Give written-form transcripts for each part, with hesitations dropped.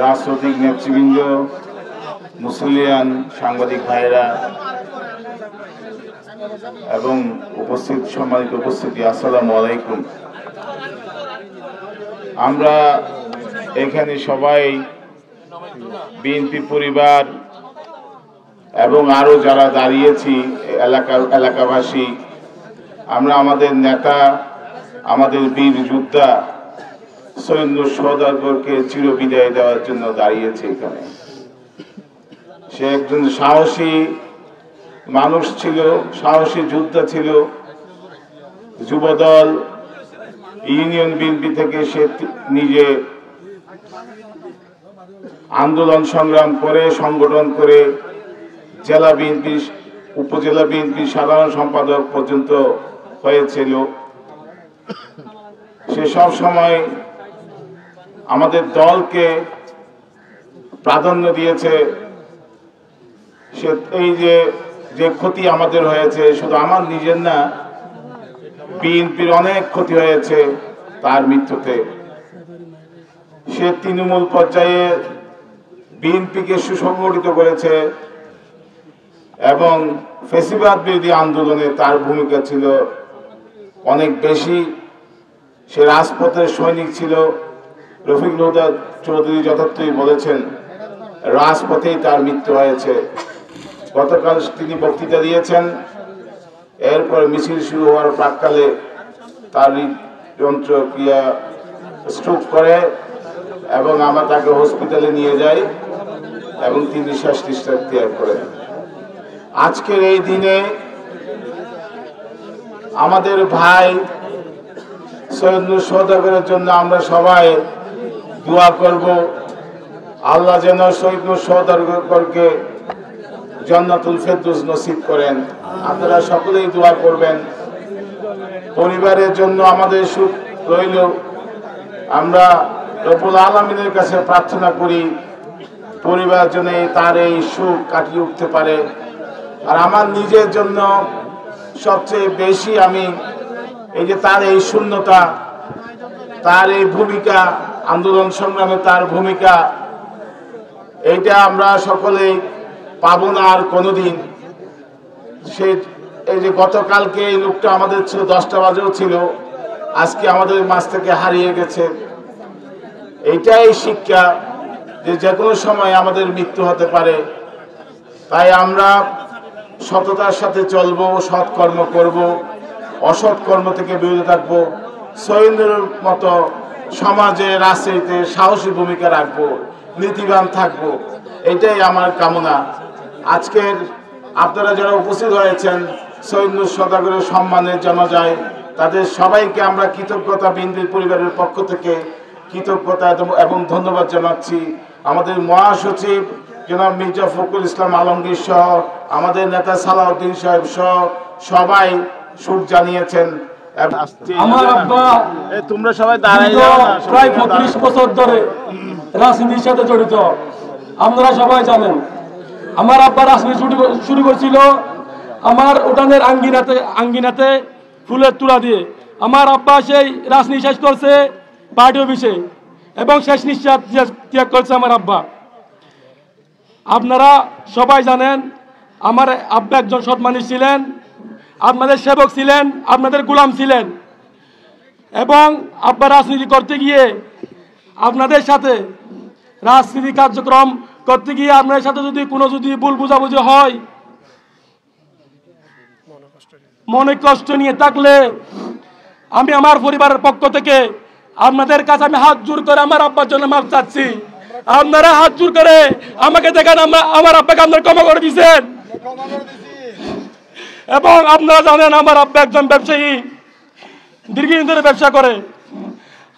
রাজনৈতিক নেতৃবৃন্দ, মুসলিয়ান সাংবাদিক ভাইয়েরা এবং সম্মানিত উপস্থিতি, আসসালামু আলাইকুম। আমরা এখানে সবাই বিএনপি পরিবার এবং আরো যারা দাঁড়িয়েছি এলাকাবাসী, আমরা আমাদের নেতা, আমাদের বীর যোদ্ধা সৈয়দ নূর সওদাগরকে চিরবিদায় দেওয়ার জন্য দাঁড়িয়েছে এখানে। সে একজন সাহসী মানুষ ছিল, সাহসী যোদ্ধা ছিল। যুবদল ইউনিয়ন বিএনপি থেকে সে নিজে আন্দোলন সংগ্রাম করে, সংগঠন করে জেলা বিএনপি, উপজেলা বিএনপি সাধারণ সম্পাদক পর্যন্ত হয়েছিল। সে সব সময় আমাদের দলকে প্রাধান্য দিয়েছে। সে এই যে ক্ষতি আমাদের হয়েছে, শুধু আমার নিজের না, বিএনপির অনেক ক্ষতি হয়েছে তার মৃত্যুতে। সে তৃণমূল পর্যায়ে বিএনপিকে সুসংগঠিত করেছে এবং ফ্যাসিবাদ বিরোধী আন্দোলনে তার ভূমিকা ছিল অনেক বেশি। সে রাজপথের সৈনিক ছিল। রফিকুল হুদা চৌধুরী যথার্থই বলেছেন, রাজপথেই তার মৃত্যু হয়েছে। গতকাল তিনি বক্তৃতা দিয়েছেন, এরপর মিছিল শুরু হওয়ার প্রাককালে তার যন্ত্রক্রিয়া স্ট্রোক করে এবং আমরা তাকে হসপিটালে নিয়ে যাই এবং তিনি শেষ নিঃশ্বাস ত্যাগ করেন। আজকের এই দিনে আমাদের ভাই সৈয়দ নূর সওদাগরের জন্য আমরা সবাই দোয়া করব। আল্লাহ যেন সৈয়দ নূর সওদাগরকে জান্নাতুল ফেরদৌস নসিব করেন। আপনারা সকলেই দোয়া করবেন। পরিবারের জন্য আমাদের সুখ রইল। আমরা রব্বুল আলামিনের কাছে প্রার্থনা করি পরিবার যেন তার এই সুখ কাটিয়ে উঠতে পারে। আর আমার নিজের জন্য সবচেয়ে বেশি আমি এই যে তার এই শূন্যতা, তার এই ভূমিকা, আন্দোলন সংগ্রামে তার ভূমিকা, এইটা আমরা সকলেই পাবো না আর কোনোদিন। সে এই যে গতকালকে এই লোকটা আমাদের ছিল, 10টা বাজেও ছিল, আজকে আমাদের মাঝ থেকে হারিয়ে গেছে। এইটাই শিক্ষা যে কোনো সময় আমাদের মৃত্যু হতে পারে। তাই আমরা সততার সাথে চলবো, সৎকর্ম করব, অসৎ কর্ম থেকে বিরত থাকবো। সৈয়দের মতো সমাজে, রাজনীতিতে সাহসী ভূমিকা রাখবো, নীতিবান থাকবো, এটাই আমার কামনা। আজকের আপনারা যারা উপস্থিত হয়েছেন সৈয়দ নূর সওদাগরের সম্মানে জানাজায়, তাদের সবাইকে আমরা কৃতজ্ঞতা বিএনপির পরিবারের পক্ষ থেকে কৃতজ্ঞতা এবং ধন্যবাদ জানাচ্ছি। আমাদের মহাসচিব জনাব মির্জা ফখরুল ইসলাম আলমগীর সহ আমাদের নেতা সালাউদ্দিন সাহেব সহ সবাই সুখ জানিয়েছেন। আমার আব্বা তোমরা সবাই দাঁড়াই যাও, প্রায় 35 বছর ধরে রাজনীতির সাথে জড়িত। আপনারা সবাই জানেন আমার আব্বা রাজনীতি শুরু করেছিল আমার উঠানের আঙ্গিনাতে ফুলের তুলা দিয়ে। আমার আব্বা সেই রাজনীতি শেষ করছে পার্টি অফিসে এবং শেষ নিঃশ্বাস ত্যাগ করছে আমার আব্বা। আপনারা সবাই জানেন আমার আব্বা একজন সৎ মানুষ ছিলেন, আপনাদের সেবক ছিলেন, আপনাদের গোলাম ছিলেন এবং আব্বা রাজনীতি করতে গিয়ে আপনাদের সাথে রাজনীতি কার্যক্রম করতে গিয়ে আপনাদের সাথে যদি ভুল বোঝাবুঝি হয়, মনে কষ্ট নিয়ে থাকলে আমি আমার পরিবারের পক্ষ থেকে আপনাদের কাছে আমি হাত জোর করে আমার আব্বার জন্য মাফ চাচ্ছি। আপনারা হাত জোর করে আমাকে দেখেন, আমার আব্বাকে আপনারা ক্ষমা করে দিয়েছেন। এবং আপনারা জানেন আমার আব্বা একজন ব্যবসায়ী, দীর্ঘদিন ধরে ব্যবসা করে।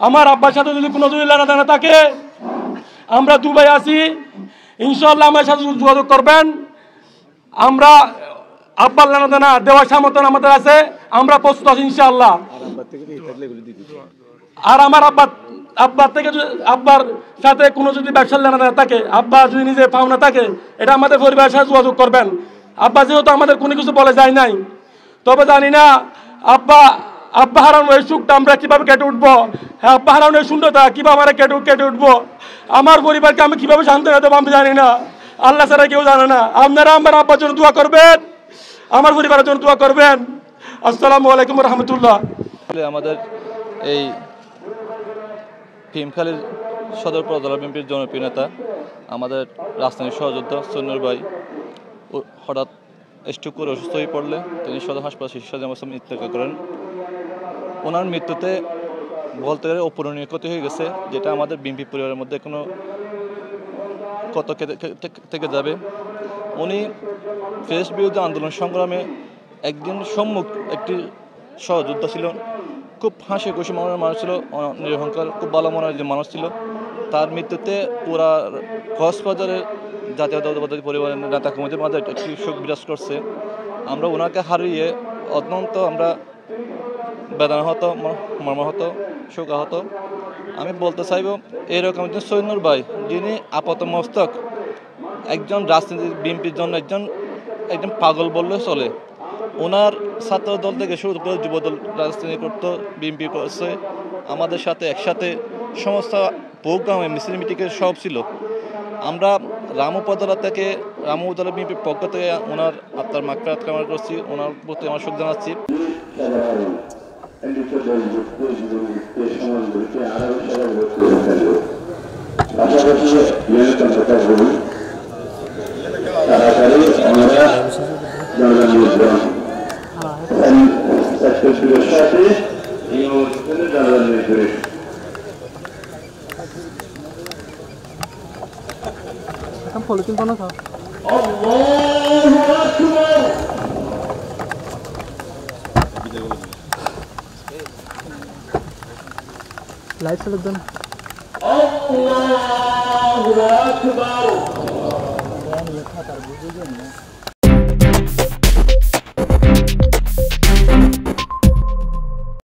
আমার আব্বার সাথে যদি লেনাদেনা থাকে, আমরা দুবাই আছি, ইনশাল্লাহ আমার সাথে যোগাযোগ করবেন। আমরা আব্বার লেনাদেনা দেওয়ার সামর্থ্য আমাদের আছে, আমরা প্রস্তুত আছি ইনশাল্লাহ। আর আমার আব্বার সাথে কোনো যদি ব্যবসার লেনাদেনা থাকে, আব্বা যদি নিজে পাওনা থাকে, এটা আমাদের পরিবারের সাথে যোগাযোগ করবেন। আব্বা যেহেতু আমাদের কোনো কিছু বলে যায় নাই, তবে জানি না আব্বা আব্বা হারানো এই সুখটা আমরা কিভাবে কেটে উঠবো, হ্যাঁ আব্বা হারানো এই শূন্যতা কিভাবে আমরা কেটে উঠবো, আমার পরিবারকে আমি কিভাবে শান্তি দেবো আমি জানি না, আল্লাহ ছাড়া কেউ জানে না। আপনারা আমার আব্বার জন্য দোয়া করবেন, আমার পরিবারের জন্য দোয়া করবেন। আসসালামু আলাইকুম রহমতুল্লাহ। আমাদের এই ভীমখালীর সদর উপজেলা বিএনপির জনপ্রিয় নেতা আমাদের রাজধানীর সহযোদ্ধা সৈন্যর ভাই হঠাৎ স্ট্রোক করে অসুস্থ হয়ে পড়লে তিনি সদর হাসপাতাল চিকিৎসাধীন অবস্থায় মৃত্যুবরণ করেন। ওনার মৃত্যুতে বলতে গেলে অপূরণীয় ক্ষতি হয়ে গেছে, যেটা আমাদের বিএনপি পরিবারের মধ্যে কোনো কত থেকে যাবে। উনি ফ্রেশ বিরোধী আন্দোলন সংগ্রামে একদিন সম্মুখ একটি সহযোদ্ধা ছিলেন, খুব হাসি খুশি মনের মানুষ ছিল, নিরহংকার খুব ভালো মনের যে মানুষ ছিল। তার মৃত্যুতে পুরা কক্সবাজারের জাতীয়তাবাদী পরিবারের নেতা কমিটির মাঝে একটি শোক বিরাজ করছে। আমরা ওনাকে হারিয়ে অত্যন্ত আমরা বেদনাহত, মর্মাহত, শোকাহত। আমি বলতে চাইব এইরকম একজন সৈন্যর ভাই যিনি আপাত মস্তক একজন রাজনীতি বিএনপির জন্য একজন পাগল বললে চলে। ওনার ছাত্র দল থেকে শুরু করে যুবদল রাজনীতি করতো, বিএনপি করছে, আমাদের সাথে একসাথে সমস্ত প্রোগ্রামে মিছিল মিটিংয়ের সব ছিল। আমরা রামু উপজেলা বিএনপির পক্ষ থেকে ওনার আত্মার মাগফিরাত কামনা করছি, ওনার প্রতি আমার শোক জানাচ্ছি। Politin panas ha. Light se लगता है. Allahu Akbar.